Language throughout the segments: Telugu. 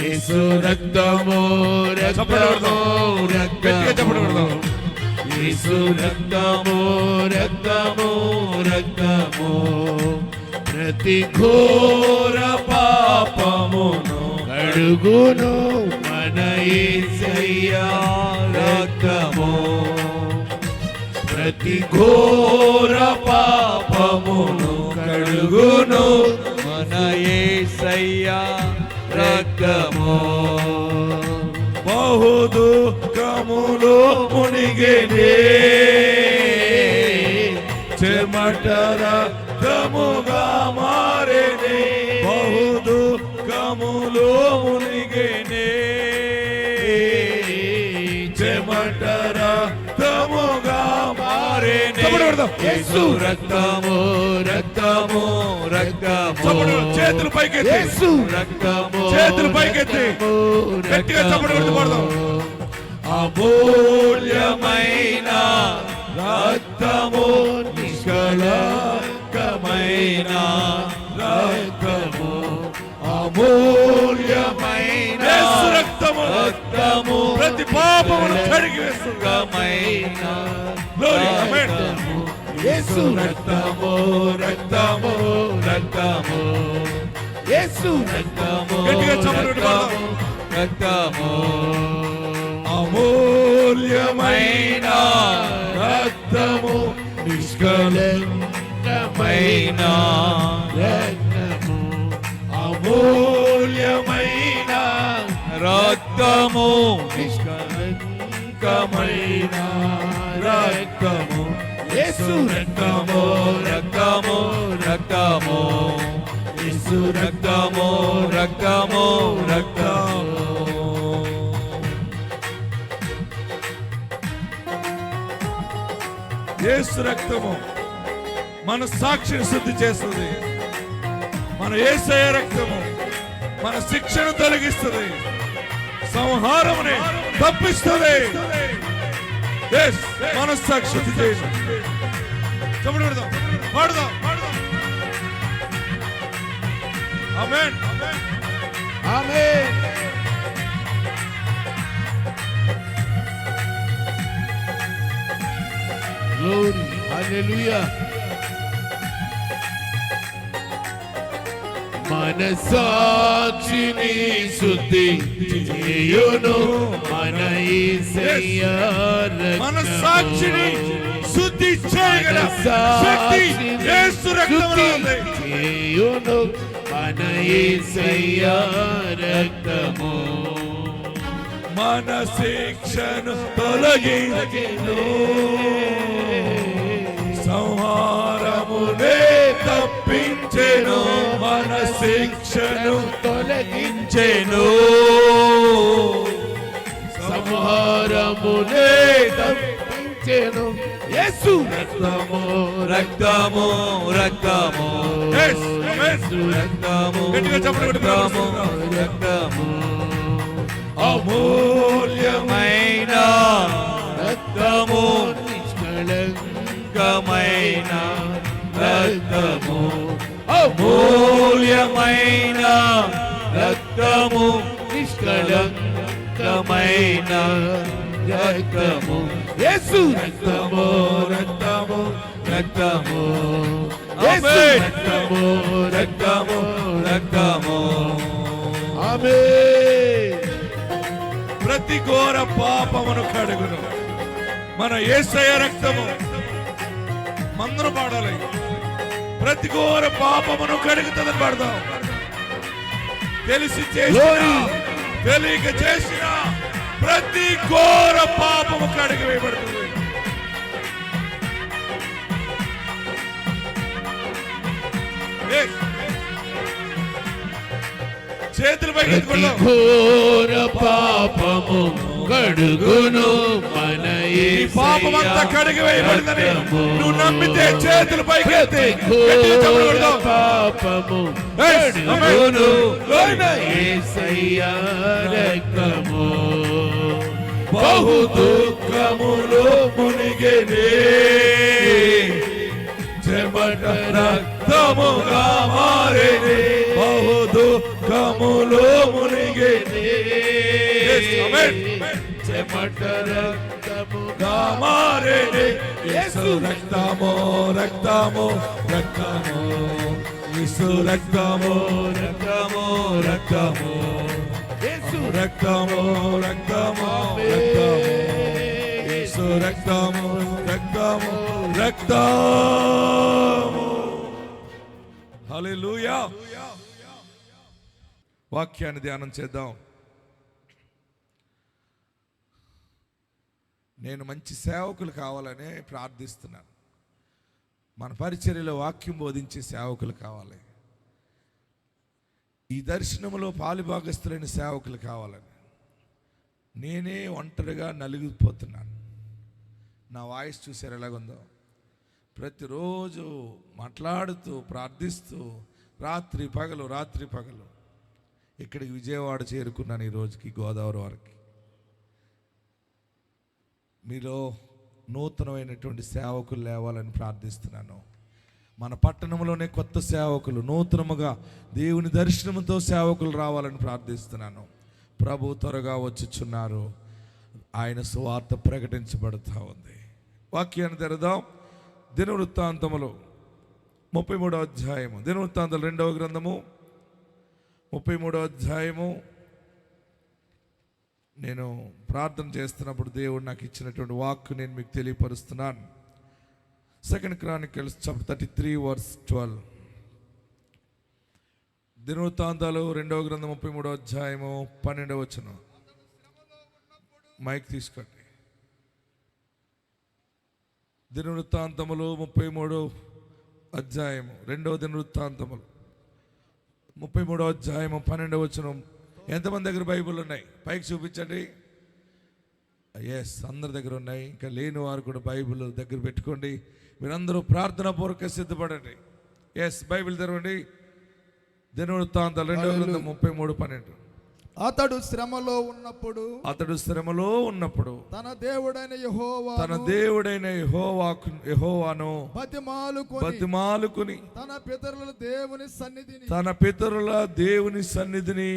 యేసు రక్తము రక్తము రక్తము యేసు రక్తము రక్తము రక్తము ప్రతి ఘోర పాపమును కడుగును మన యేసయ్యా రక్తము ప్రతి ఘోర పాపమును కడుగును మన యేసయ్యా రక్తము బహు దుఃఖములో మునిగెనే చెమట రక్తముగా మారెనే బహు దుఃఖములో మునిగెనే చెమట రక్తముగా మారెనే యేసు రక్తము రక్తము రక్తము చేతులు పైకెత్తి యేసు రక్తము చేతులు పైకెత్తి గట్టిగా చప్పట్లు కొడదాం అమూల్యమైన రక్తము నిష్కళంకమైన రక్తము అమూల్యమైన రక్తము రక్తము ప్రతి పాపమును కడిగి వేస్తున్న యేసు రక్తము రక్తము రక్తము యేసు రక్తము గట్టిగా చప్పట్లు కొడదాం రక్తము అమూల్యమైన రక్తము నిష్కళంకమైన రక్తము అమూల్యమైన రక్తము నిష్కళంకమైన రక్తము యేసు రక్తము రక్తము రక్తము యేసు రక్తము రక్తము రక్తము యేసు రక్తము మన సాక్షిని శుద్ధి చేస్తుంది. మన యేసయ్య రక్తము మన శిక్షను తొలగిస్తుంది, సంహారముని తప్పిస్తుంది. మన సాక్షి శుద్ధి చేయండి. చెప్పండి పెడదాం, పాడుదాం. ఆమేన్ ఆమేన్. Glory, hallelujah. మనసాక్షిని శుద్ధి చేయును మన యేసయ్య రక్తము. మనసాక్షిని శుద్ధి చేయగల శక్తి యేసు రక్తములో ఉంది. చేయును మన యేసయ్య రక్తము మన శిక్షను తొలగించెను, సంహారమునే తప్పించెను. మన శిక్షను తొలగించెను, సంహారమునే తప్పించెను. యేసు రక్తము రక్తము రక్తము యేసు రక్తము రక్తము రక్తము అమూల్యమైన రక్తము నిష్కళంకమైన రక్తము అమూల్యమైన రక్తము నిష్కళంకమైన రక్తము యేసు రక్తము రక్తము రక్తము రక్తము రక్తము రక్తము ఆమేన్. ప్రతి ఘోర పాపమును కడుగును మన యేసయ్య రక్తము. మందరు పాడాలి. ప్రతి ఘోర పాపమును కడుగుతుందని పాడదాం. తెలిసి చేసిన తెలియక చేసిన ప్రతి ఘోర పాపము కడిగి వేయబడుతుంది. చేతులు పైకి ఎత్తుకుందాం. ఘోర పాపము కడుగును మన యేసయ్య పాపమంతా కడిగి వేయబడిందని నువ్వు నమ్మితే చేతులు పైకి ఎత్తి పాపము కడుగును మన యేసయ్య రక్తము బహు దుఃఖములో మునిగెనే చెమట రక్తముగా మారెనే బహు దుఃఖములో మునిగెనే చెమట రక్తముగా మారేనే. యేసు రక్తము రక్తము రక్తము, యేసు రక్తము రక్తము రక్తము, యేసు రక్తము రక్తము రక్తము, యేసు రక్తము రక్తము రక్తము. హల్లెలూయా. వాక్యాన్ని ధ్యానం చేద్దాం. నేను మంచి సేవకులు కావాలని ప్రార్థిస్తున్నాను. మన పరిచర్యలో వాక్యం బోధించే సేవకులు కావాలి. ఈ దర్శనంలో పాలుభాగస్తులైన సేవకులు కావాలని. నేనే ఒంటరిగా నలిగిపోతున్నాను. నా వాయిస్ చూసారు ఎలాగుందో. ప్రతిరోజు మాట్లాడుతూ ప్రార్థిస్తూ రాత్రి పగలు ఇక్కడికి విజయవాడ చేరుకున్నాను. ఈ రోజుకి గోదావరి వరకు. మీలో నూతనమైనటువంటి సేవకులు లేవాలని ప్రార్థిస్తున్నాను. మన పట్టణంలోనే కొత్త సేవకులు నూతనముగా దేవుని దర్శనంతో సేవకులు రావాలని ప్రార్థిస్తున్నాను. ప్రభు త్వరగా వచ్చుచున్నారు. ఆయన సువార్త ప్రకటించబడుతూ ఉంది. వాక్యాన్ని తెరదాం. దినవృత్తాంతములు 33వ అధ్యాయము. దినవృత్తాంతాలు 2వ గ్రంథము 33వ అధ్యాయము. నేను ప్రార్థన చేస్తున్నప్పుడు దేవుడు నాకు ఇచ్చినటువంటి వాక్కు నేను మీకు తెలియపరుస్తున్నాను. 2 Chronicles chapter 33 verse 12. దినవృత్తాంతాలు 2వ గ్రంథం 33వ అధ్యాయము 12వ వచనం. మైక్ తీసుకోండి. దినవృత్తాంతములు 33వ అధ్యాయము, 2వ దినవృత్తాంతములు 33వ అధ్యాయము 12వ వచనం. ఎంతమంది దగ్గర బైబిల్ ఉన్నాయి? పైకి చూపించండి. ఎస్, అందరి దగ్గర ఉన్నాయి. ఇంకా లేని వారు కూడా బైబిల్ దగ్గర పెట్టుకోండి. మీరందరూ ప్రార్థనా పూర్వక సిద్ధపడండి. ఎస్, బైబిల్ తెరవండి. దినవృత్తాంతాలు 2వ గ్రంథం 33:12. అతడు శ్రమలో ఉన్నప్పుడు తన దేవుడైన యెహోవాను బతిమాలుకుని తన పితరుల దేవుని సన్నిధిని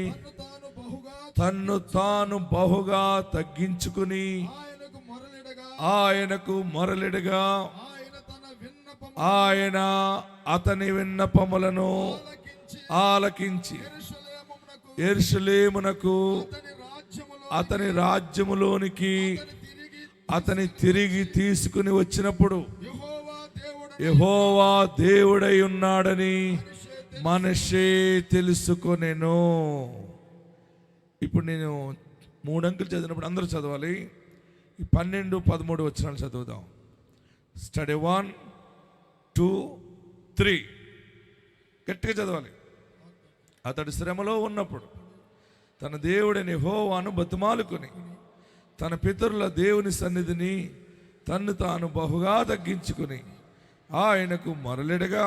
తన్ను తాను బహుగా తగ్గించుకుని ఆయనకు మొరలిడగా ఆయన అతని విన్నపములను ఆలకించి యెరూషలేమునకు అతని రాజ్యములోనికి అతని తిరిగి తీసుకుని వచ్చినప్పుడు యెహోవా దేవుడై ఉన్నాడని మనషే తెలుసుకొనెను. ఇప్పుడు నేను 3 అంకెలు చదివినప్పుడు అందరూ చదవాలి. ఈ 12, 13 వచనాలు చదువుదాం. స్టడీ 1, 2, 3 గట్టిగా చదవాలి. అతడు శ్రమలో ఉన్నప్పుడు తన దేవుడైన యెహోవాను బతిమాలుకుని తన పితరుల దేవుని సన్నిధిని తన్ను తాను బహుగా తగ్గించుకుని ఆయనకు మొరలిడగా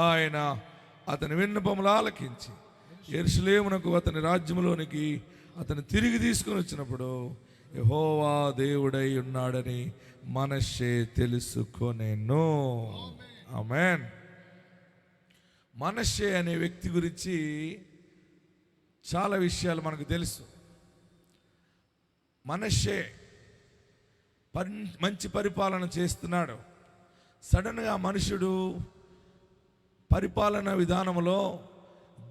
ఆయన అతని విన్నపములు ఆలకించి యెరూషలేమునకు అతని రాజ్యములోనికి అతను తిరిగి తీసుకుని వచ్చినప్పుడు యెహోవా దేవుడై ఉన్నాడని మనషే తెలుసుకొనెను. ఆమేన్. మనషే అనే వ్యక్తి గురించి చాలా విషయాలు మనకు తెలుసు. మనషే మంచి పరిపాలన చేస్తున్నాడు. సడన్గా మనుషుడు పరిపాలన విధానంలో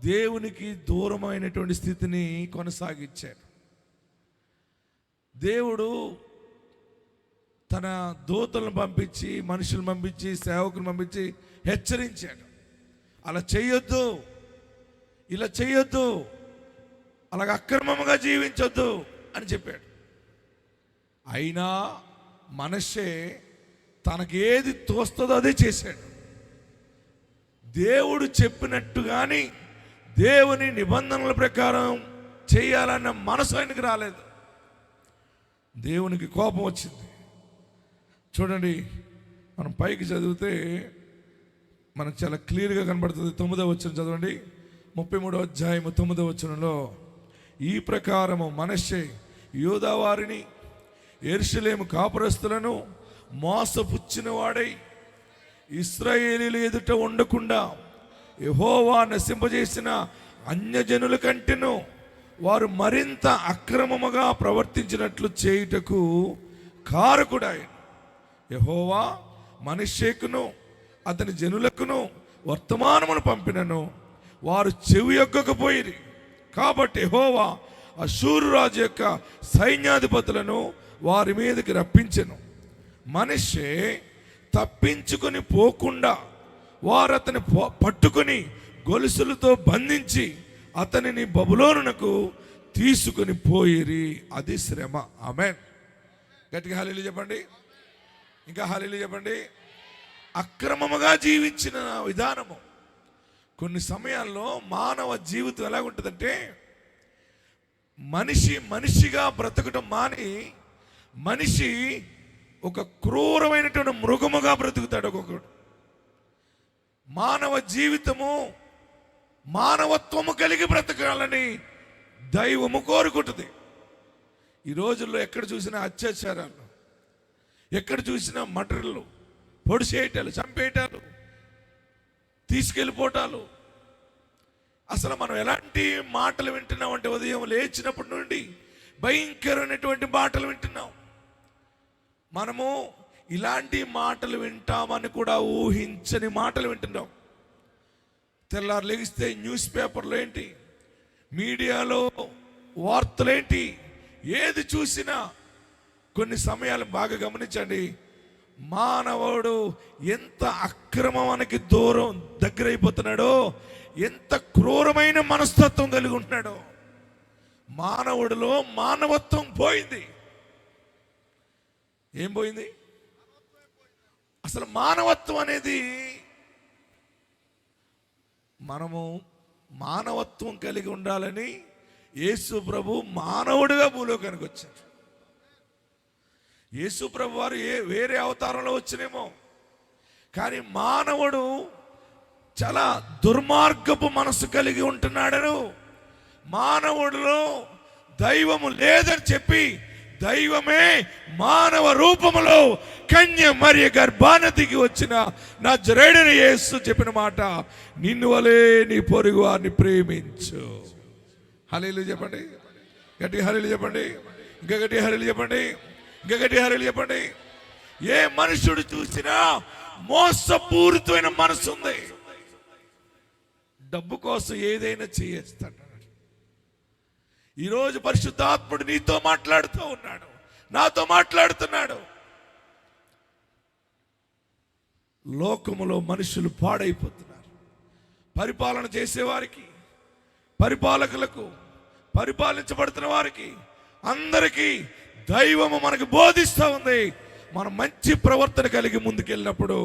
దేవునికి దూరమైనటువంటి స్థితిని కొనసాగించాడు. దేవుడు తన దూతలను పంపించి, మనుషులను పంపించి, సేవకులను పంపించి హెచ్చరించాడు. అలా చేయొద్దు, ఇలా చేయొద్దు, అలాగ అక్రమంగా జీవించొద్దు అని చెప్పాడు. అయినా మనషే తనకేది తోస్తుందో అదే చేశాడు. దేవుడు చెప్పినట్టు కానీ దేవుని నిబంధనల ప్రకారం చేయాలన్న మనసు ఆయనకు రాలేదు. దేవునికి కోపం వచ్చింది. చూడండి, మనం పైకి చదివితే మనకు చాలా క్లియర్గా కనబడుతుంది. 9వ వచనం చదవండి. 33వ అధ్యాయము 9వ వచనంలో ఈ ప్రకారము మనషే యూదా వారిని యెరూషలేము కాపురస్తులను మోసపుచ్చిన వాడై ఇశ్రాయేలీయుల ఎదుట ఉండకుండా యెహోవా నశింపజేసిన అన్యజనుల కంటెను వారు మరింత అక్రమముగా ప్రవర్తించినట్లు చేయుటకు కారకుడాయను. యెహోవా మనష్షేకును అతని జనులకును వర్తమానమును పంపినను వారు చెవియొగ్గకపోయిరి. కాబట్టి యెహోవా అష్షూరు రాజు యొక్క సైన్యాధిపతులను వారి మీదకి రప్పించెను. మనష్షే తప్పించుకొని పోకుండా వారు అతని పట్టుకొని గొలుసులతో బంధించి అతనిని బబులోనునకు తీసుకొని పోయిరి. అది శ్రమ. ఆమేన్. గట్టిగా హల్లెలూయా చెప్పండి. ఇంకా హల్లెలూయా చెప్పండి. అక్రమముగా జీవించిన విధానము. కొన్ని సమయాల్లో మానవ జీవితం ఎలా ఉంటుందంటే, మనిషిగా బ్రతకటం మాని మనిషి ఒక క్రూరమైనటువంటి మృగముగా బ్రతుకుతాడు ఒక్కొక్కడు. మానవ జీవితము మానవత్వము కలిగి బ్రతకాలని దైవము కోరుకుంటుంది. ఈ రోజుల్లో ఎక్కడ చూసినా అత్యాచారాలు, ఎక్కడ చూసినా మర్డర్లు, పొడిసేయటాలు, చంపేయటాలు, తీసుకెళ్ళిపోవటాలు. అసలు మనం ఎలాంటి మాటలు వింటున్నాం అంటే, ఉదయం లేచినప్పటి నుండి భయంకరమైనటువంటి మాటలు వింటున్నాం. మనము ఇలాంటి మాటలు వింటామని కూడా ఊహించని మాటలు వింటున్నాం. తెల్లారు లెగిస్తే న్యూస్ పేపర్లో ఏంటి, మీడియాలో వార్తలేంటి, ఏది చూసినా కొన్ని సమయాలు బాగా గమనించండి, మానవుడు ఎంత అక్రమానికి దగ్గరైపోతున్నాడో, ఎంత క్రూరమైన మనస్తత్వం కలిగి ఉంటున్నాడో. మానవుడిలో మానవత్వం పోయింది. ఏం పోయింది? అసలు మానవత్వం అనేది, మనము మానవత్వం కలిగి ఉండాలని యేసు ప్రభు మానవుడిగా భూలోకానికి వచ్చారు. యేసు ప్రభు వారు వేరే అవతారంలో వచ్చినేమో, కానీ మానవుడు చాలా దుర్మార్గపు మనసు కలిగి ఉంటున్నాడను, మానవుడిలో దైవము లేదని చెప్పి దైవమే మానవ రూపములో కన్య మరియ గర్భానదికి వచ్చిన నజరేయుడైన యేసు చెప్పిన మాట, నిన్ను వలే నీ పొరుగు వారిని ప్రేమించు. హల్లెలూయా చెప్పండి. గట్టి హల్లెలూయా చెప్పండి. ఇంకా గట్టి హల్లెలూయా చెప్పండి. ఇంకా గట్టి హల్లెలూయా చెప్పండి. ఏ మనుషుడు చూసినా మోసపూరితమైన మనసు ఉంది. డబ్బు కోసం ఏదైనా చేస్తాడు. ఈరోజు పరిశుద్ధాత్ముడు నీతో మాట్లాడుతూ ఉన్నాడు, నాతో మాట్లాడుతున్నాడు. లోకములో మనుషులు పాడైపోతున్నారు. పరిపాలన చేసేవారికి, పరిపాలకులకు, పరిపాలించబడుతున్న వారికి అందరికీ దైవము మనకు బోధిస్తూ ఉంది. మనం మంచి ప్రవర్తన కలిగి ముందుకెళ్ళినప్పుడు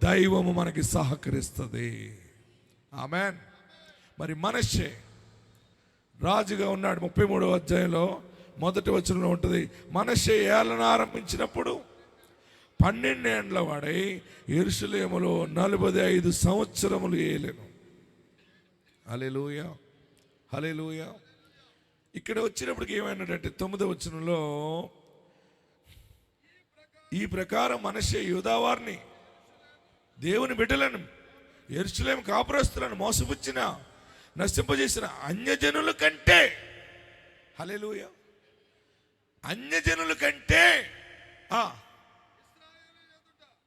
దైవము మనకి సహకరిస్తుంది. ఆమేన్. మరి మనష్షే రాజుగా ఉన్నాడు. 33వ అధ్యాయంలో 1వ వచనంలో ఉంటుంది, మనష్షే ఏలన ఆరంభించినప్పుడు 12 ఏండ్ల వాడై యెరూషలేములో 45 సంవత్సరములు ఏలెను. హల్లెలూయా, హల్లెలూయా. ఇక్కడ వచ్చినప్పటికి ఏమైనాడంటే 9వ వచనంలో, ఈ ప్రకారం మనష్షే యూదావారిని, దేవుని బిడ్డలను, యెరూషలేము కాపురస్తులను మోసపుచ్చిన, నశింపజేసిన అన్యజనుల కంటే, హల్లెలూయా, అన్యజనుల కంటే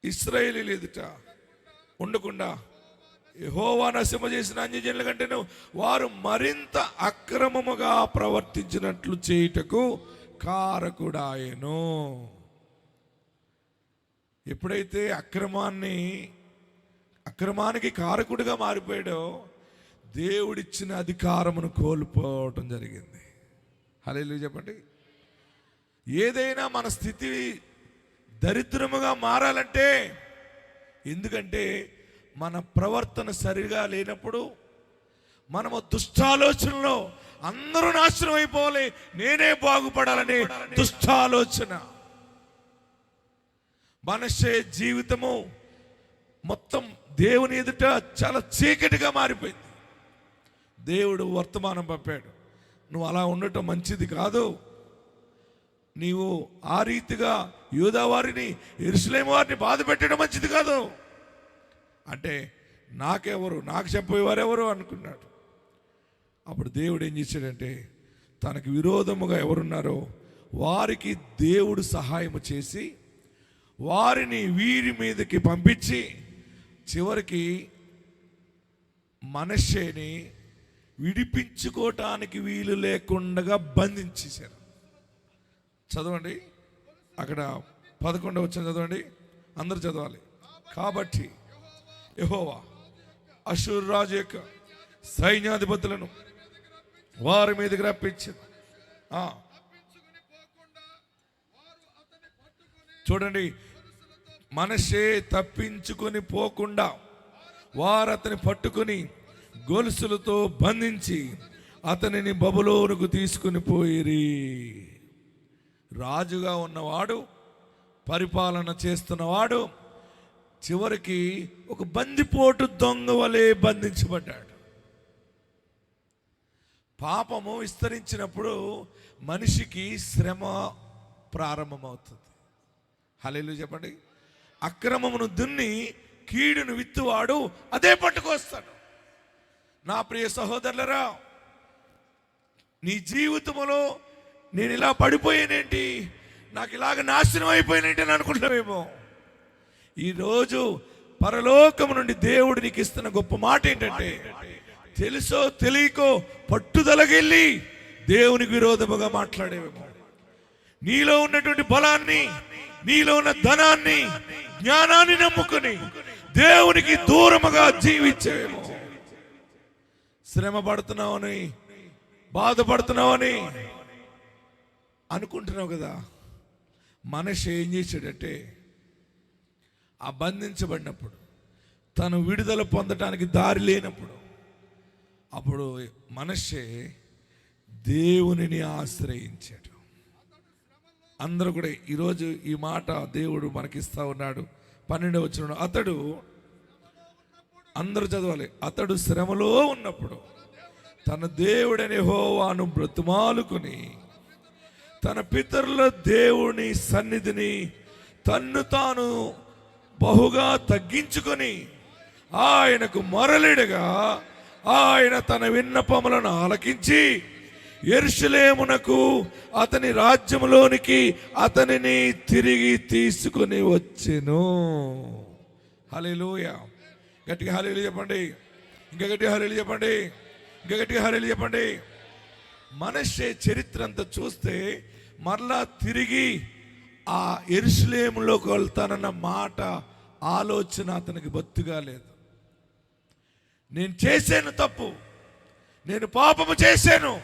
ఇశ్రాయేలీయుల ఎదుట ఉండకుండా యెహోవా నశింపజేసిన అన్యజనుల కంటేను వారు మరింత అక్రమముగా ప్రవర్తించినట్లు చేయుటకు కారకుడాయెను. ఎప్పుడైతే అక్రమానికి కారకుడిగా మారిపోయాడో దేవుడిచ్చిన అధికారమును కోల్పోవటం జరిగింది. హల్లెలూయా చెప్పండి. ఏదైనా మన స్థితి దరిద్రముగా మారాలంటే, ఎందుకంటే మన ప్రవర్తన సరిగా లేనప్పుడు, మనము దుష్టాలోచనలో అందరూ నాశనం అయిపోవాలి, నేనే బాగుపడాలని దుష్టాలోచన. మనష్షే జీవితము మొత్తం దేవుని ఎదుట చాలా చీకటిగా మారిపోయింది. దేవుడు వర్తమానం పంపాడు, నువ్వు అలా ఉండటం మంచిది కాదు, నీవు ఆ రీతిగా యూదా వారిని, యెరూషలేము వారిని బాధ పెట్టడం మంచిది కాదు అంటే, నాకు చెప్పేవారెవరు అనుకున్నాడు. అప్పుడు దేవుడు ఏం చేశాడంటే, తనకు విరోధముగా ఎవరున్నారో వారికి దేవుడు సహాయము చేసి వారిని వీరి మీదకి పంపించి చివరికి మనష్షేని విడిపించుకోవటానికి వీలు లేకుండా బంధించేశారు. చదవండి, అక్కడ 11వ వచనం చదవండి, అందరు చదవాలి. కాబట్టి యెహోవా అష్షూరు రాజు యొక్క సైన్యాధిపతులను వారి మీదకి రప్పించారు. చూడండి, మనష్షే తప్పించుకొని పోకుండా వారు అతని పట్టుకొని గొలుసులతో బంధించి అతనిని బబులోనుకు తీసుకుని పోయిరి. రాజుగా ఉన్నవాడు, పరిపాలన చేస్తున్నవాడు చివరికి ఒక బందిపోటు దొంగ వలె బంధించబడ్డాడు. పాపము విస్తరించినప్పుడు మనిషికి శ్రమ ప్రారంభమవుతుంది. హల్లెలూయా చెప్పండి. అక్రమమును దున్ని కీడును విత్తువాడు అదే పట్టుకొస్తాడు. నా ప్రియ సహోదరులరా, నీ జీవితంలో నేను ఇలా పడిపోయానేంటి, నాకు ఇలాగ నాశనం అయిపోయినేంటి అని అనుకుంటామేమో. ఈరోజు పరలోకము నుండి దేవుడు నీకు ఇస్తున్న గొప్ప మాట ఏంటంటే, తెలుసో తెలియకో పట్టుదలకెళ్ళి దేవునికి విరోధముగా మాట్లాడేవేమో. నీలో ఉన్నటువంటి బలాన్ని, నీలో ఉన్న ధనాన్ని, జ్ఞానాన్ని నమ్ముకుని దేవునికి దూరముగా జీవించేవేమో. శ్రమ పడుతున్నావని, బాధపడుతున్నావని అనుకుంటున్నావు కదా. మనషే ఏం చేశాడంటే, ఆ బంధించబడినప్పుడు, తను విడుదల పొందటానికి దారి లేనప్పుడు, అప్పుడు మనషే దేవునిని ఆశ్రయించాడు. అందరూ కూడా ఈరోజు ఈ మాట దేవుడు మనకిస్తా ఉన్నాడు. 12వ వచనం, అతడు, అందరూ చదవాలి, అతడు శ్రమలో ఉన్నప్పుడు తన దేవుడని యెహోవాను బ్రతిమాలుకుని తన పితరుల దేవుని సన్నిధిని తన్ను తాను బహుగా తగ్గించుకొని ఆయనకు మొరలిడగా ఆయన తన విన్నపములను ఆలకించి యెరూషలేమునకు అతని రాజ్యములోనికి అతనిని తిరిగి తీసుకుని వచ్చెను. హల్లెలూయా. గట్టిగా హల్లెలూయా చెప్పండి, ఇంకా గట్టిగా హల్లెలూయా చెప్పండి, ఇంకా గట్టిగా హల్లెలూయా చెప్పండి. మనష్షే చరిత్ర అంతా చూస్తే మరలా తిరిగి ఆ యెరూషలేములోకి వెళ్తానన్న మాట, ఆలోచన అతనికి బొత్తిగా లేదు. నేను చేశాను తప్పు, నేను పాపము చేశాను,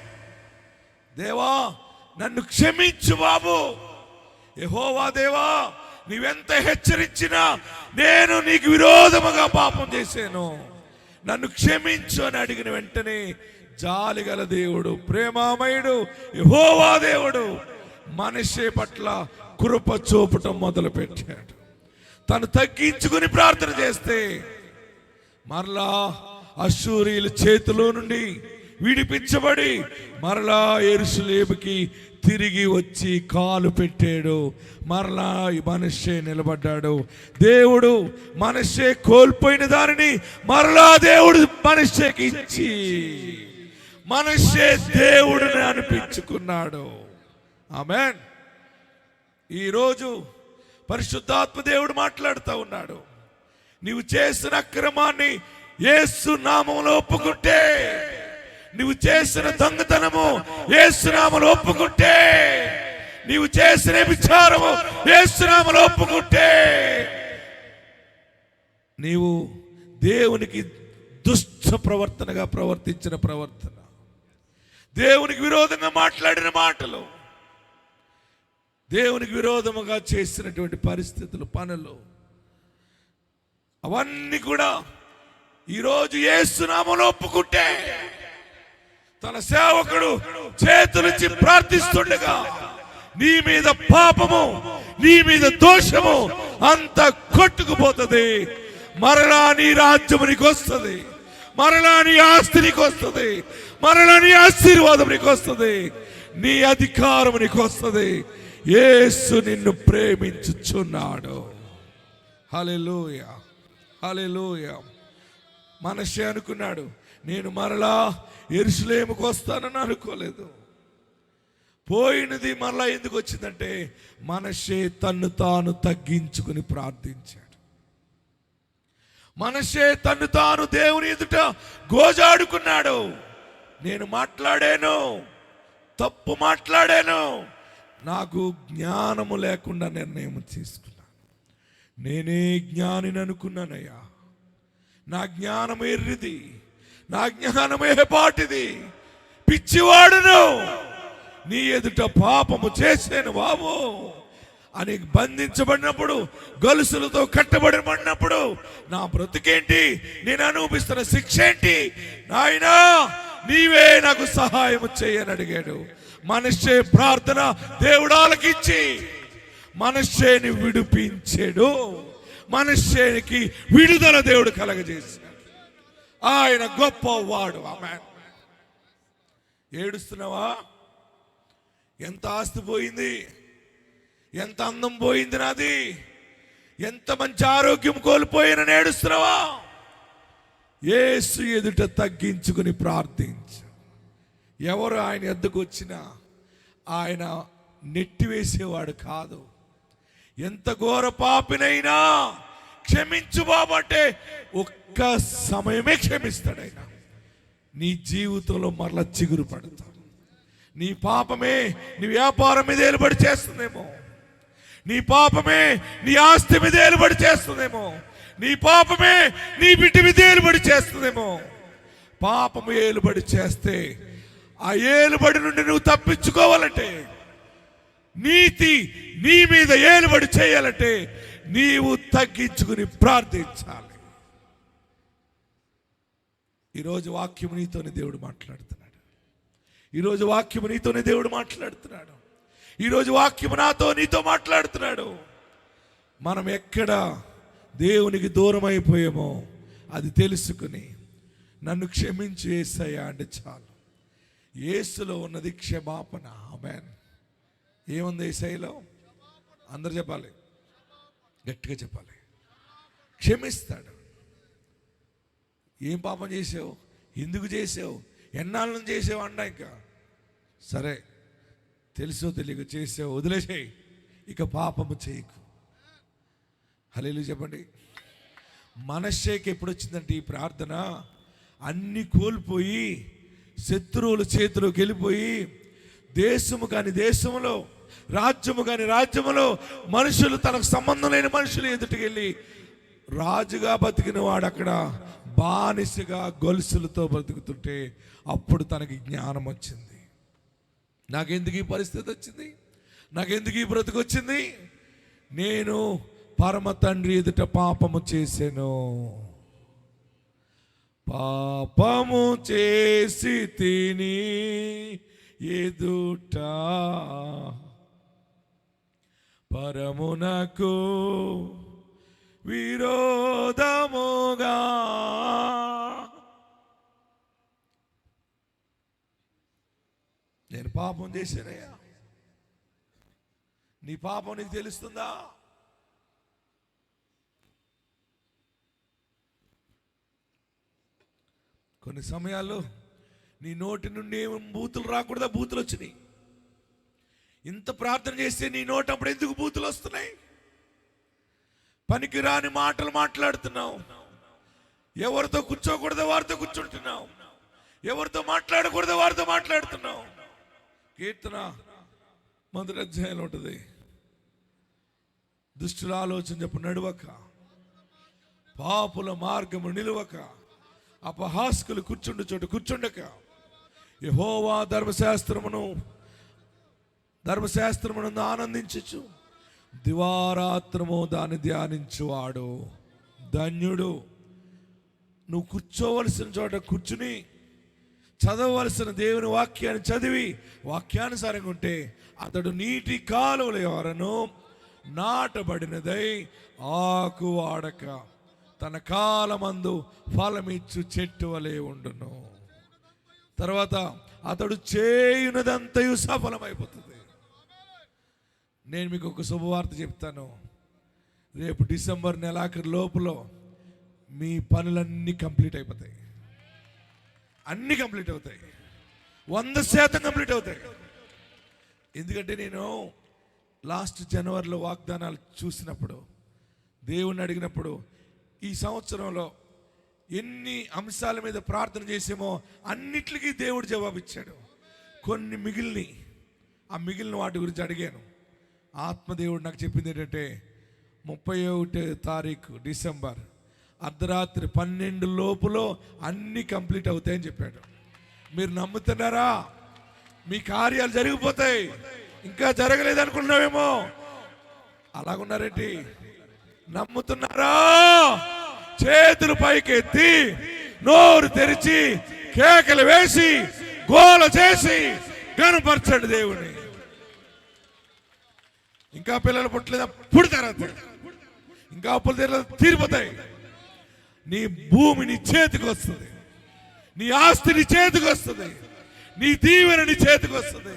దేవా నన్ను క్షమించు బాబు. యెహోవా దేవా, నీవెంత హెచ్చరించినా నేను నీకు విరోధముగా పాపం చేశాను, నన్ను క్షమించు అని అడిగిన వెంటనే జాలిగల దేవుడు, ప్రేమామయుడు యెహోవా దేవుడు మనష్షే పట్ల కృప చూపటం మొదలు పెట్టాడు. తను తగ్గించుకుని ప్రార్థన చేస్తే మరలా అష్షూరీయుల చేతిలో నుండి విడిపించబడి మరలా యెరూషలేముకి తిరిగి వచ్చి కాలు పెట్టాడు. మరలా మనష్షే నిలబడ్డాడు. దేవుడు మనష్షే కోల్పోయిన దానిని మరలా దేవుడు మనష్షేకి ఇచ్చి మనష్షే దేవుడిని అనిపించుకున్నాడు. ఆమేన్. ఈరోజు పరిశుద్ధాత్మ దేవుడు మాట్లాడుతూ ఉన్నాడు. నీవు చేసిన అక్రమాన్ని యేసు నామములో ఒప్పుకుంటే, నీవు చేసిన దొంగతనము యేసు నామములో ఒప్పుకుంటే, నీవు చేసిన విచారము యేసు నామములో ఒప్పుకుంటే, నీవు దేవునికి దుష్ట ప్రవర్తనగా ప్రవర్తించిన ప్రవర్తన, దేవునికి విరోధంగా మాట్లాడిన మాటలు, దేవునికి విరోధముగా చేసినటువంటి పరిస్థితులు, పనులు, అవన్నీ కూడా ఈరోజు యేసు నామములో ఒప్పుకుంటే, తన సేవకుడు చేతులుంచి ప్రార్థిస్తుండగా నీ మీద పాపము, నీ మీద దోషము అంత కొట్టుకుపోతుంది. మరలా నీ రాజ్యము నీకు వస్తుంది, మరలా నీ ఆస్తి నీకు వస్తుంది, మరలా నీ ఆశీర్వాదం నీకు వస్తుంది, నీ అధికారం నీకు వస్తుంది. యేసు నిన్ను ప్రేమించుచున్నాడు. హల్లెలూయా, హల్లెలూయా. మనష్షే అనుకున్నాడు, నేను మరలా యెరూషలేముకు వస్తానని అనుకోలేదు. పోయినది మరలా ఎందుకు వచ్చిందంటే మనషే తన్ను తాను తగ్గించుకుని ప్రార్థించాడు. మనషే తన్ను తాను దేవుని ఎదుట గోజాడుకున్నాడు. నేను మాట్లాడాను, తప్పు మాట్లాడాను, నాకు జ్ఞానము లేకుండా నిర్ణయం తీసుకున్నాను. నేనే జ్ఞానిని అనుకున్నానయ్యా, నా జ్ఞానం ఎర్రిది, నా జ్ఞానం ఏపాటిది, పిచ్చివాడును, నీ ఎదుట పాపము చేశాను బాబు అని బంధించబడినప్పుడు, గొలుసులతో కట్టబడినప్పుడు నా బ్రతుకేంటి, నేను అనుభవిస్తున్న శిక్ష ఏంటి, నాయనా నీవే నాకు సహాయం చేయని అడిగాడు. మనషే ప్రార్థన దేవుడు ఆలకించి మనషేని విడిపించాడు. మనషేనికి విడుదల దేవుడు కలగజేశాడు. ఆయన గొప్పవాడు. ఆమేన్. ఏడుస్తున్నావా? ఎంత ఆస్తి పోయింది, ఎంత అందం పోయింది నాది, ఎంత మంచి ఆరోగ్యం కోల్పోయినని ఏడుస్తున్నావా? యేసు ఎదుట తగ్గించుకుని ప్రార్థించు. ఎవరు ఆయన ఎద్దకు వచ్చినా ఆయన నెట్టివేసేవాడు కాదు. ఎంత ఘోర పాపినైనా క్షమించు బాబు అంటే ఒక్క సమయమే క్షమిస్తాడు ఆయన. నీ జీవితంలో మరలా చిగురు పడతావు. నీ పాపమే నీ వ్యాపారం మీద ఏలుబడి చేస్తుందేమో, నీ పాపమే నీ ఆస్తి మీద ఏలుబడి చేస్తుందేమో, నీ పాపమే నీ బిడ్డ మీద ఏలుబడి చేస్తుందేమో. పాపము ఏలుబడి చేస్తే ఆ ఏలుబడి నుండి నువ్వు తప్పించుకోవాలంటే, నీతి నీ మీద ఏలుబడి చేయాలంటే నీవు తగ్గించుకుని ప్రార్థించాలి. ఈరోజు వాక్యము నీతోనే దేవుడు మాట్లాడుతున్నాడు. ఈరోజు వాక్యము నీతోనే దేవుడు మాట్లాడుతున్నాడు. ఈరోజు వాక్యము నాతో నీతో మాట్లాడుతున్నాడు. మనం ఎక్కడ దేవునికి దూరం అయిపోయామో అది తెలుసుకుని నన్ను క్షమించి యేసయ్యా అంటే చాలు. యేసులో ఉన్నది క్షమాపణ. ఆమేన్. ఏముంది యేసయ్యలో? అందరు చెప్పాలి, గట్టిగా చెప్పాలి. క్షమిస్తాడు. ఏం పాపం చేసావు, ఎందుకు చేసావు, ఎన్నాళ్ళ నుంచి చేసావు అన్నా, ఇంకా సరే తెలుసో తెలియక చేసావు, వదిలేసేయి, ఇక పాపము చేయకు. హల్లెలూయా చెప్పండి. మనశ్శేకి ఎప్పుడు వచ్చిందంటే ఈ ప్రార్థన, అన్ని కోల్పోయి శత్రువుల చేతిలోకి వెళ్ళిపోయి, దేశము కాని దేశంలో, రాజ్యము కాని రాజ్యములో మనుషులు, తనకు సంబంధం లేని మనుషులు ఎదుటికి వెళ్ళి రాజుగా బతికిన వాడు అక్కడ బానిసగా గొలుసులతో బ్రతుకుతుంటే అప్పుడు తనకి జ్ఞానం వచ్చింది. నాకెందుకు ఈ పరిస్థితి వచ్చింది, నాకెందుకు ఈ బ్రతుకు వచ్చింది, నేను పరమ తండ్రి ఎదుట పాపము చేశాను, పాపము చేసి తిని ఎదుట పరమునకు విరోధముగా. నేను పాపం చేశానయ్యా. నీ పాపం నీకు తెలుస్తుందా? కొన్ని సమయాల్లో నీ నోటి నుండి ఏం బూతులు రాకూడదా, బూతులు వచ్చినాయి. ఇంత ప్రార్థన చేస్తే నీ నోటి అప్పుడు ఎందుకు బూతులు వస్తున్నాయి? పనికి రాని మాటలు మాట్లాడుతున్నావు. ఎవరితో కూర్చోకూడదో వారితో కూర్చుంటున్నావు, ఎవరితో మాట్లాడకూడదో వారితో మాట్లాడుతున్నావు. కీర్తన 1వ అధ్యాయంలో ఉంటుంది, దుష్టుల ఆలోచన చెప్పు నడువక, పాపుల మార్గము నిలువక, అపహాస్కులు కూర్చుండు చోటు కూర్చుండక, యెహోవా ధర్మశాస్త్రమునందు ఆనందించు, దివారాత్రము దాన్ని ధ్యానించువాడు ధన్యుడు. నువ్వు కూర్చోవలసిన చోట కూర్చుని చదవవలసిన దేవుని వాక్యాన్ని చదివి వాక్యానుసారంగా ఉంటే అతడు నీటి కాలువల ఎవరను నాటబడినదై ఆకు వాడక తన కాలమందు ఫలమిచ్చు చెట్టు వలె ఉండును. తర్వాత అతడు చేయునదంతయు సఫలమైపోతుంది. నేను మీకు ఒక శుభవార్త చెప్తాను. రేపు డిసెంబర్ నెలాఖరు లోపల మీ పనులన్నీ కంప్లీట్ అయిపోతాయి. అన్నీ కంప్లీట్ అవుతాయి, 100% కంప్లీట్ అవుతాయి. ఎందుకంటే నేను లాస్ట్ జనవరిలో వాగ్దానాలు చూసినప్పుడు, దేవుణ్ణి అడిగినప్పుడు, ఈ సంవత్సరంలో ఎన్ని అంశాల మీద ప్రార్థన చేసామో అన్నిటికీ దేవుడు జవాబిచ్చాడు. కొన్ని ఆ మిగిలిన వాటి గురించి అడిగాను. ఆత్మదేవుడు నాకు చెప్పింది ఏంటంటే 31 తారీఖు డిసెంబర్ అర్ధరాత్రి 12 లోపులో అన్నీ కంప్లీట్ అవుతాయని చెప్పాడు. మీరు నమ్ముతున్నారా? మీ కార్యాలు జరిగిపోతాయి. ఇంకా జరగలేదు అనుకున్నావేమో, అలాగున్నారేంటి? నమ్ముతున్నారా? చేతులు పైకెత్తి నోరు తెరిచి కేకలు వేసి గోల చేసి కనపరచండి దేవుని. ఇంకా పిల్లలు పుట్టలేదా? పుడతారా? ఇంకా అప్పులు తీరిపోతాయి. నీ భూమి నీ చేతికి వస్తుంది, నీ ఆస్తి నీ చేతికి వస్తుంది, నీ దీవెన నీ చేతికి వస్తుంది.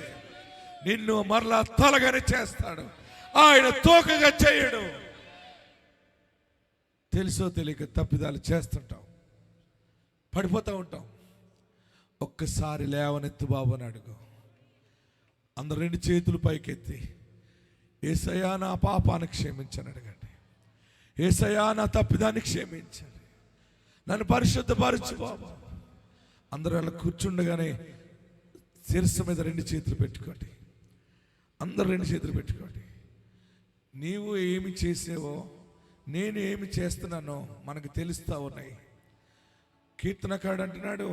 నిన్ను మరలా తలగానే చేస్తాడు, ఆయన తోకగా చేయడు. తెలుసో తెలియక తప్పిదాలు చేస్తుంటాం, పడిపోతూ ఉంటాం. ఒక్కసారి లేవనెత్తు బాబు అని అడుగు. అందరు 2 చేతులు పైకెత్తి యేసయ్యా నా పాపాన్ని క్షమించని అడగండి. యేసయ్యా నా తప్పిదాన్ని క్షమించండి, నన్ను పరిశుద్ధపరచు బాబు. అందరూ అలా కూర్చుండగానే శిరస్సు మీద 2 చేతులు పెట్టుకోండి. అందరూ 2 చేతులు పెట్టుకోండి. నీవు ఏమి చేసావో, నేను ఏమి చేస్తున్నానో మనకు తెలుస్తా ఉన్నాయి. కీర్తనకాడు అంటున్నాడు,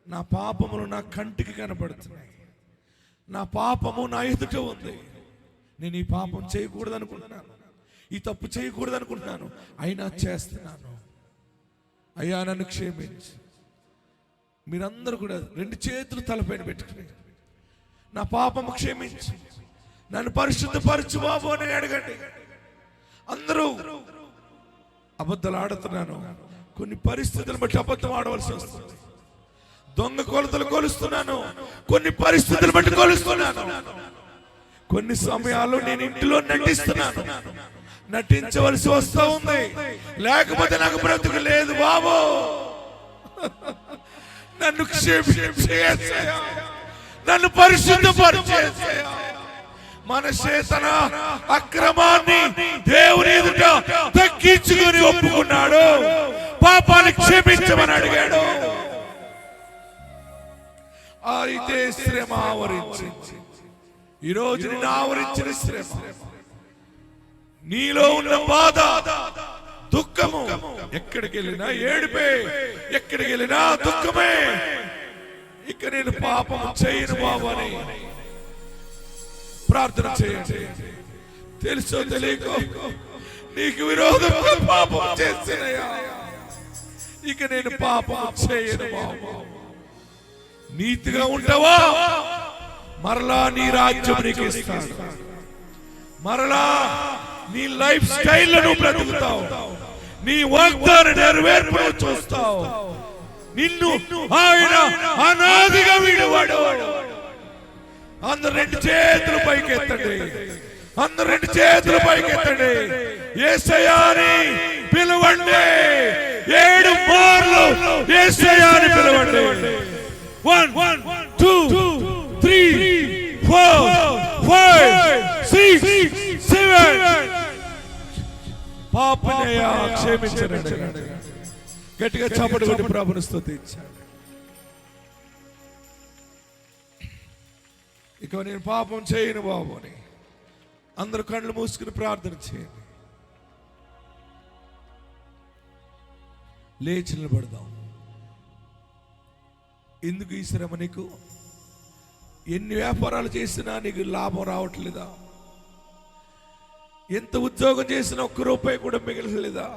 నా పాపములు నా కంటికి కనపడుతున్నాయి, నా పాపము నా ఎదుట ఉంది. నేను ఈ పాపం చేయకూడదు అనుకుంటున్నాను, ఈ తప్పు చేయకూడదు అనుకుంటున్నాను, అయినా చేస్తున్నాను. అయ్యా నన్ను క్షమించు. మీరందరూ కూడా 2 చేతులు తలపైన పెట్టుకుని నా పాపము క్షమించు, నన్ను పరిశుద్ధపరచు బాబు అని అడగండి. అందరూ అబద్ధాలు ఆడుతున్నాను, కొన్ని పరిస్థితులను బట్టి అబద్ధం ఆడవలసి వస్తుంది. దొంగ కొలతలు కొలుస్తున్నాను, కొన్ని పరిస్థితులు బట్టి కొలుస్తున్నాను. కొన్ని సమయాల్లో నేను ఇంటిలో నటిస్తున్నాను, నటించవలసి వస్తూ ఉంది. లేకపోతే నాకు బ్రతుకు లేదు బాబు. నన్ను క్షమించేసయ్యా, నన్ను పరిశుద్ధపరిచేసయ్యా. మన చేతన అక్రమాన్ని దేవుని ఎదుట తగ్గించుకొని ఒప్పుకున్నాడు, పాపాన్ని క్షమించమని అడిగాడు. అయితే శ్రమ ఆవరించింది. ఈరోజు నిన్ను ఆవరించిన శ్రమ, నీలో ఉన్న బాధ, దుఃఖము, ఎక్కడికి వెళ్ళినా ఏడుపే, ఎక్కడికి వెళ్ళినా దుఃఖమే. ఇక నేను పాపం చేయను బాబు అని ప్రార్థన చేయండి. తెలుసో తెలియకో నీకు విరోధంగా పాపం చేసినయా, ఇక నేను పాపం చేయను బాబు. నీతిగా ఉంటావా, మరలా నీ రాజ్యం నీకు ఇస్తాడు. మరలా నీ లైఫ్ స్టైల్ నువ్వు బ్రతుకుతావు, నీ వాగ్దాన నెరవేర్పును చూస్తావు. నిన్ను ఆయన అనాదిగా వీడువాడు. అందరు 2 చేతులు పైకెత్తండి, అందరు 2 చేతులు పైకెత్తండి. యేసయ్యా అని పిలవండి. 7 మార్లు యేసయ్యా అని పిలవండి. 1 2 3 4 5 6 7. పాపనయ్యా క్షమించండి. గట్టిగా చప్పట్లు కొట్టి ప్రభువుని స్తుతించండి. ఇక నేను పాపం చేయను బాబు అని అందరూ కళ్ళు మూసుకుని ప్రార్థన చేయండి. లేచి నిలబడదాం. ఎందుకు ఈ శ్రమ నీకు? ఎన్ని వ్యాపారాలు చేసినా నీకు లాభం రావట్లేదా? ఎంత ఉద్యోగం చేసినా 1 రూపాయి కూడా మిగలలేదా?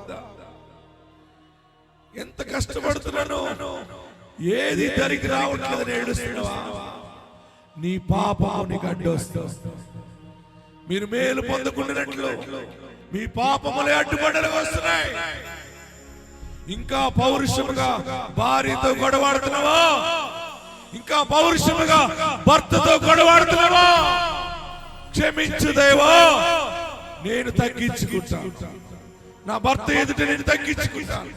ఎంత కష్టపడుతున్నాను, ఏది దరికి రావట్లేదని ఏడుస్తున్నావా? నీ పాపము నీకు అడ్డొస్తుంది. మీరు మేలు పొందుకున్నట్లు మీ పాపములే అడ్డుబండలు వస్తున్నాయి. ఇంకా పౌరుషముగా భార్యతో గొడవాడుతున్నావా? ఇంకా పౌరుషముగా భర్తతో గొడవాడుతున్నావా? క్షమించు దేవా, నేను తగ్గించుకుంటాను. నా భర్త ఎదుట నేను తగ్గించుకుంటాను,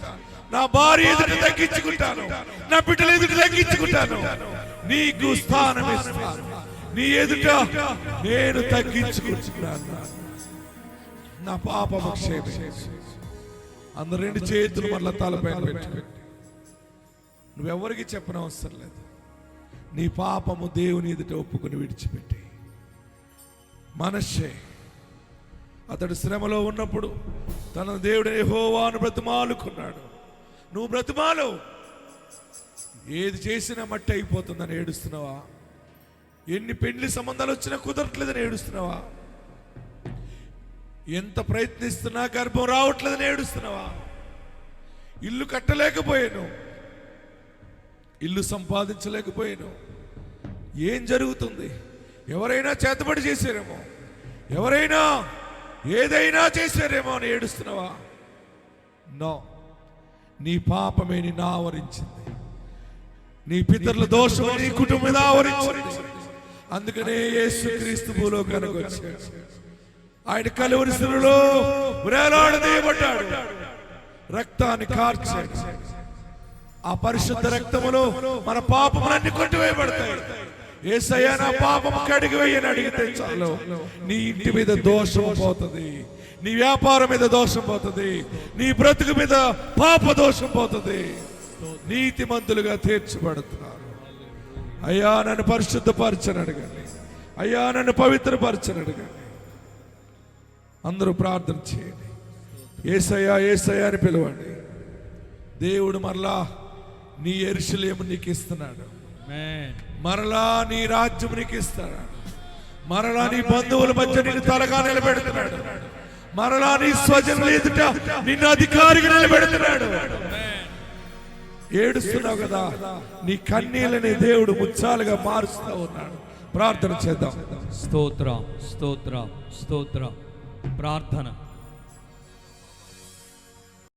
నా భార్య ఎదుట తగ్గించుకుంటాను, నా బిడ్డల ఎదుట తగ్గించుకుంటాను. నీకు స్థానం ఇస్తాను, నీ ఎదుట నేను తగ్గించుకుంటున్నాను. నా పాపము క్షమించు. అందరు రెండు చేతులు మళ్ళా తలపైన పెట్టుకోండి. నువ్వెవరికి చెప్పనవసరం లేదు. నీ పాపము దేవుని ఎదుట ఒప్పుకొని విడిచిపెట్టి. మనష్షే అతడు శ్రమలో ఉన్నప్పుడు తన దేవుడు యెహోవాను బ్రతిమాలుకున్నాడు. నువ్వు బ్రతిమాలు. ఏది చేసినా మట్టి అయిపోతుందని ఏడుస్తున్నావా? ఎన్ని పెండ్లి సంబంధాలు వచ్చినా కుదరట్లేదని ఏడుస్తున్నావా? ఎంత ప్రయత్నిస్తున్నా గర్భం రావట్లేదని ఏడుస్తున్నావా? ఇల్లు కట్టలేకపోయాను, ఇల్లు సంపాదించలేకపోయాను. ఏం జరుగుతుంది? ఎవరైనా చేతబడి చేశారేమో, ఎవరైనా ఏదైనా చేశారేమో అని ఏడుస్తున్నావా? నో, నీ పాపమే నిన్ను ఆవరించింది. నీ పితరుల దోషం నీ కుటుంబం మీద ఆవరించింది. అందుకనే యేసుక్రీస్తు భూలోకానికి వచ్చాడు. ఆయన కలువరి శిలువలో వేలాడదీయబడ్డాడు, రక్తాన్ని కార్చాడు. ఆ పరిశుద్ధ రక్తములో మన పాపములన్నీ కొట్టివేయబడతాయి. యేసయ్య నా పాపము కడిగి వేయని అడిగితే చాలు, నీ ఇంటి మీద దోషం పోతుంది, నీ వ్యాపారం మీద దోషం పోతుంది, నీ బ్రతుకు మీద పాప దోషం పోతుంది. నీతిమంతులుగా తీర్చబడుతున్నారు. అయ్యా నన్ను పరిశుద్ధపరచని అడగండి, అయ్యా నన్ను పవిత్రపరచని అడగండి. అందరూ ప్రార్థన చేయండి. యేసయ్యా యేసయ్యా అని పిలవండి. దేవుడు మరలా నీ యెరూషలేము నీకు ఇస్తున్నాడు. మరలా నీ రాజ్యం నీకు ఇస్తాడు. మరలా నీ బంధువుల మధ్య నిన్ను తలగా నిలబెడుతున్నాడు. మరలా నీ స్వజనుల ఎదుట నిన్ను అధికారిగా నిలబెడుతున్నాడు. ఏడుస్తున్నావు కదా, నీ కన్నీళ్ళని దేవుడు ముచ్చాలుగా మారుస్తూ ఉన్నాడు. ప్రార్థన చేద్దాం. స్తోత్రం స్తోత్రం స్తోత్రం. ప్రార్థన.